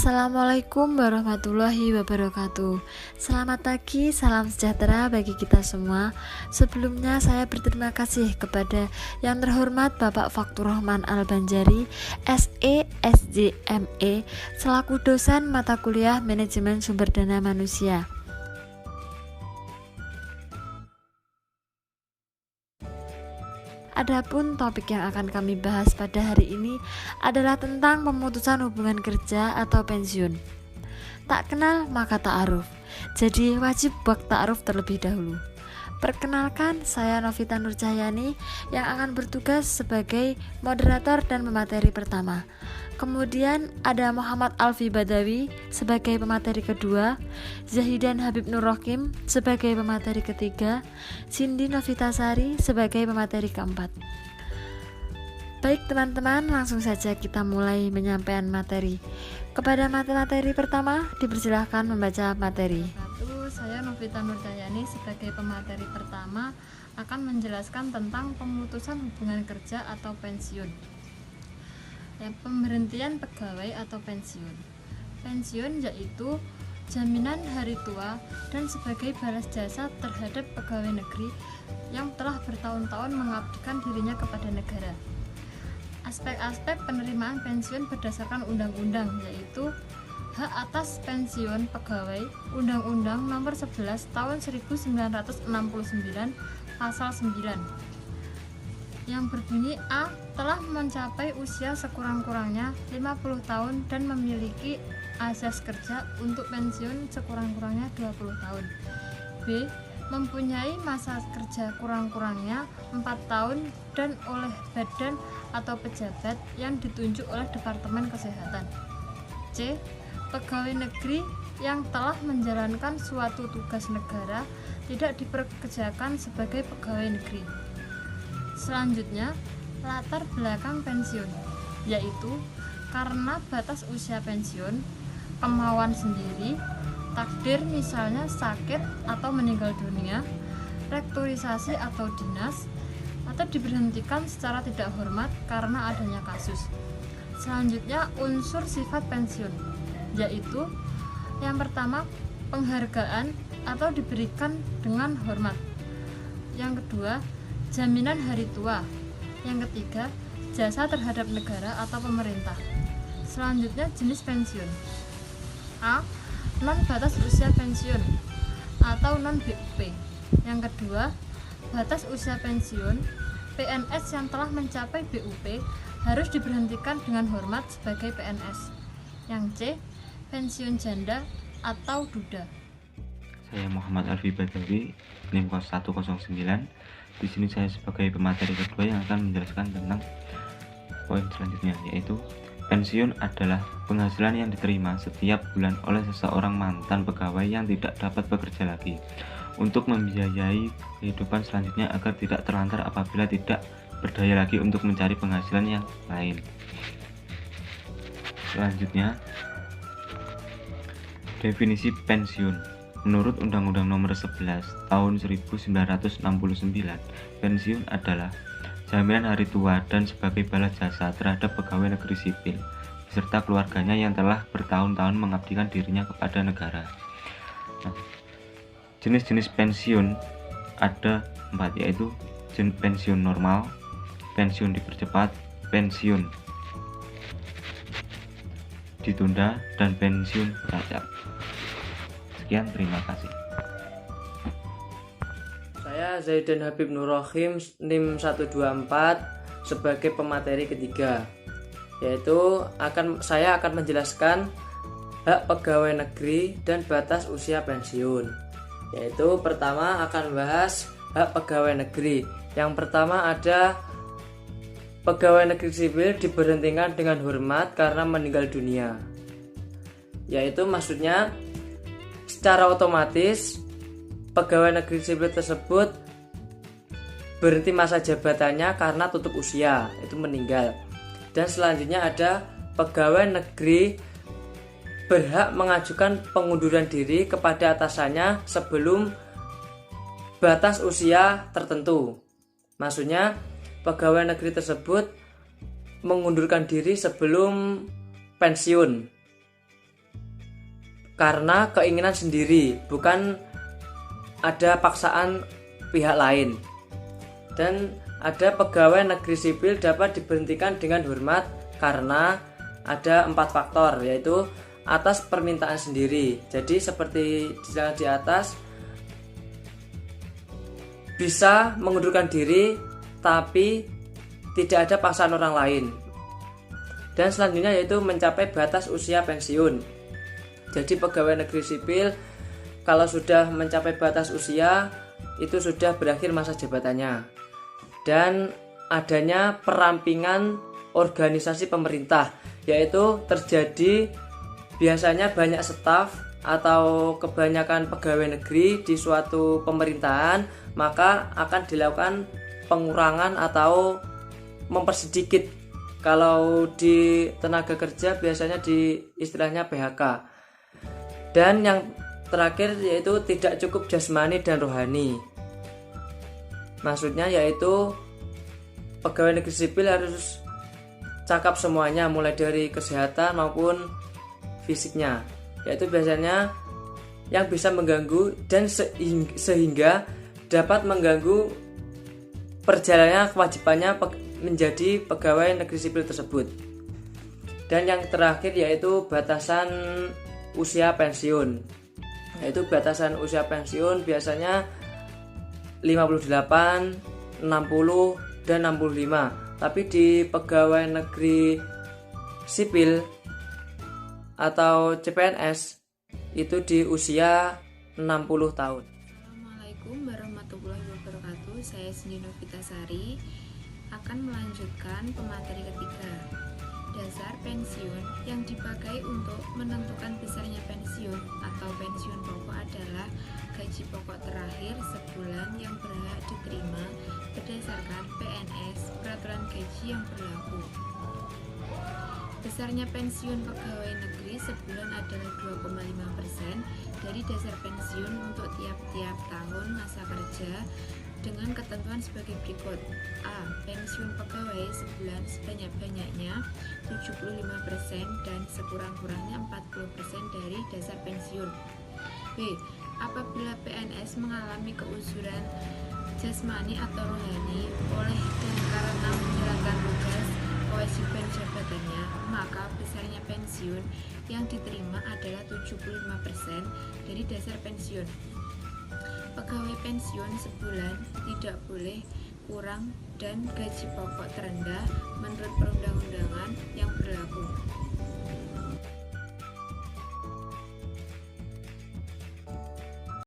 Assalamualaikum warahmatullahi wabarakatuh. Selamat pagi, salam sejahtera bagi kita semua. Sebelumnya saya berterima kasih kepada yang terhormat Bapak Faktur Rahman Al-Banjari, SE, SJME, selaku dosen mata kuliah Manajemen Sumber Dana Manusia. Adapun topik yang akan kami bahas pada hari ini adalah tentang pemutusan hubungan kerja atau pensiun. Tak kenal maka ta'aruf, jadi wajib buat ta'aruf terlebih dahulu. Perkenalkan, saya Novita Nurcahyani yang akan bertugas sebagai moderator dan pemateri pertama. Kemudian ada Muhammad Alfi Badawi sebagai pemateri kedua, Zahidan Habib Nur Rohim sebagai pemateri ketiga, Cindy Novitasari sebagai pemateri keempat. Baik teman-teman, langsung saja kita mulai menyampaikan materi. Kepada materi pertama, dipersilahkan membaca materi. Saya Novita Nurcahyani sebagai pemateri pertama akan menjelaskan tentang pemutusan hubungan kerja atau pensiun. Pemberhentian pegawai atau pensiun. Pensiun yaitu jaminan hari tua dan sebagai balas jasa terhadap pegawai negeri yang telah bertahun-tahun mengabdikan dirinya kepada negara. Aspek-aspek penerimaan pensiun berdasarkan undang-undang yaitu hak atas pensiun pegawai Undang-Undang Nomor 11 Tahun 1969 Pasal 9 yang berbunyi A. Telah mencapai usia sekurang-kurangnya 50 tahun dan memiliki azas kerja untuk pensiun sekurang-kurangnya 20 tahun. B. Mempunyai masa kerja kurang-kurangnya 4 tahun dan oleh badan atau pejabat yang ditunjuk oleh Departemen Kesehatan. C. Pegawai negeri yang telah menjalankan suatu tugas negara tidak diperkerjakan sebagai pegawai negeri. Selanjutnya, latar belakang pensiun, yaitu karena batas usia pensiun, kemauan sendiri, takdir misalnya sakit atau meninggal dunia, rektorisasi atau dinas, atau diberhentikan secara tidak hormat karena adanya kasus. Selanjutnya, unsur sifat pensiun, yaitu yang pertama penghargaan atau diberikan dengan hormat, yang kedua jaminan hari tua, yang ketiga jasa terhadap negara atau pemerintah. Selanjutnya jenis pensiun. A. Non batas usia pensiun atau non BUP. Yang kedua, batas usia pensiun. PNS yang telah mencapai BUP harus diberhentikan dengan hormat sebagai PNS. Yang C. Pensiun janda atau duda. Saya Muhammad Alfi Badawi, NIM 109. Di sini saya sebagai pemateri kedua yang akan menjelaskan tentang poin selanjutnya, yaitu pensiun adalah penghasilan yang diterima setiap bulan oleh seseorang mantan pegawai yang tidak dapat bekerja lagi untuk membiayai kehidupan selanjutnya agar tidak terlantar apabila tidak berdaya lagi untuk mencari penghasilan yang lain. Selanjutnya, definisi pensiun. Menurut Undang-Undang Nomor 11 Tahun 1969, pensiun adalah jaminan hari tua dan sebagai balas jasa terhadap pegawai negeri sipil beserta keluarganya yang telah bertahun-tahun mengabdikan dirinya kepada negara. Jenis-jenis pensiun ada 4, yaitu pensiun normal, pensiun dipercepat, pensiun ditunda, dan pensiun beracak. Sekian, terima kasih. Saya Zahidan Habib Nur Rohim, NIM 124 sebagai pemateri ketiga, yaitu saya akan menjelaskan hak pegawai negeri dan batas usia pensiun. Yaitu pertama akan bahas hak pegawai negeri. Yang pertama ada pegawai negeri sipil diberhentikan dengan hormat karena meninggal dunia. Yaitu maksudnya secara otomatis pegawai negeri sipil tersebut berhenti masa jabatannya karena tutup usia, itu meninggal. Dan selanjutnya ada pegawai negeri berhak mengajukan pengunduran diri kepada atasannya sebelum batas usia tertentu. Maksudnya pegawai negeri tersebut mengundurkan diri sebelum pensiun. karena keinginan sendiri, bukan ada paksaan pihak lain. Dan ada pegawai negeri sipil dapat diberhentikan dengan hormat karena ada 4 faktor, yaitu atas permintaan sendiri. Jadi seperti dijelaskan di atas, bisa mengundurkan diri tapi tidak ada paksaan orang lain. Dan selanjutnya yaitu mencapai batas usia pensiun. Jadi pegawai negeri sipil kalau sudah mencapai batas usia itu sudah berakhir masa jabatannya. Dan adanya perampingan organisasi pemerintah, yaitu terjadi biasanya banyak staf atau kebanyakan pegawai negeri di suatu pemerintahan, maka akan dilakukan pengurangan atau mempersedikit. Kalau di tenaga kerja biasanya di istilahnya PHK. Dan yang terakhir yaitu tidak cukup jasmani dan rohani. Maksudnya yaitu pegawai negeri sipil harus cakap semuanya, mulai dari kesehatan maupun fisiknya. Yaitu biasanya yang bisa mengganggu dan sehingga dapat mengganggu perjalanannya kewajibannya menjadi pegawai negeri sipil tersebut. Dan yang terakhir yaitu batasan usia pensiun. Yaitu batasan usia pensiun biasanya 58, 60, dan 65. Tapi di pegawai negeri sipil atau CPNS itu di usia 60 tahun. Assalamualaikum warahmatullahi wabarakatuh. Saya Cindy Novitasari akan melanjutkan pemateri ketiga, dasar pensiun. Yang dipakai untuk menentukan besarnya pensiun atau pensiun pokok adalah gaji pokok terakhir sebulan yang berhak diterima berdasarkan PNS, peraturan gaji yang berlaku. Besarnya pensiun pegawai negeri sebulan adalah 2,5% dari dasar pensiun untuk tiap-tiap tahun masa kerja dengan ketentuan sebagai berikut. A. Pensiun pegawai sebulan sebanyak-banyaknya 75% dan sekurang-kurangnya 40% dari dasar pensiun. B. Apabila PNS mengalami keuzuran jasmani atau rohani oleh dan karena menjalankan tugas kewajiban jabatannya, maka besarnya pensiun yang diterima adalah 75% dari dasar pensiun. Pegawai pensiun sebulan tidak boleh kurang dan gaji pokok terendah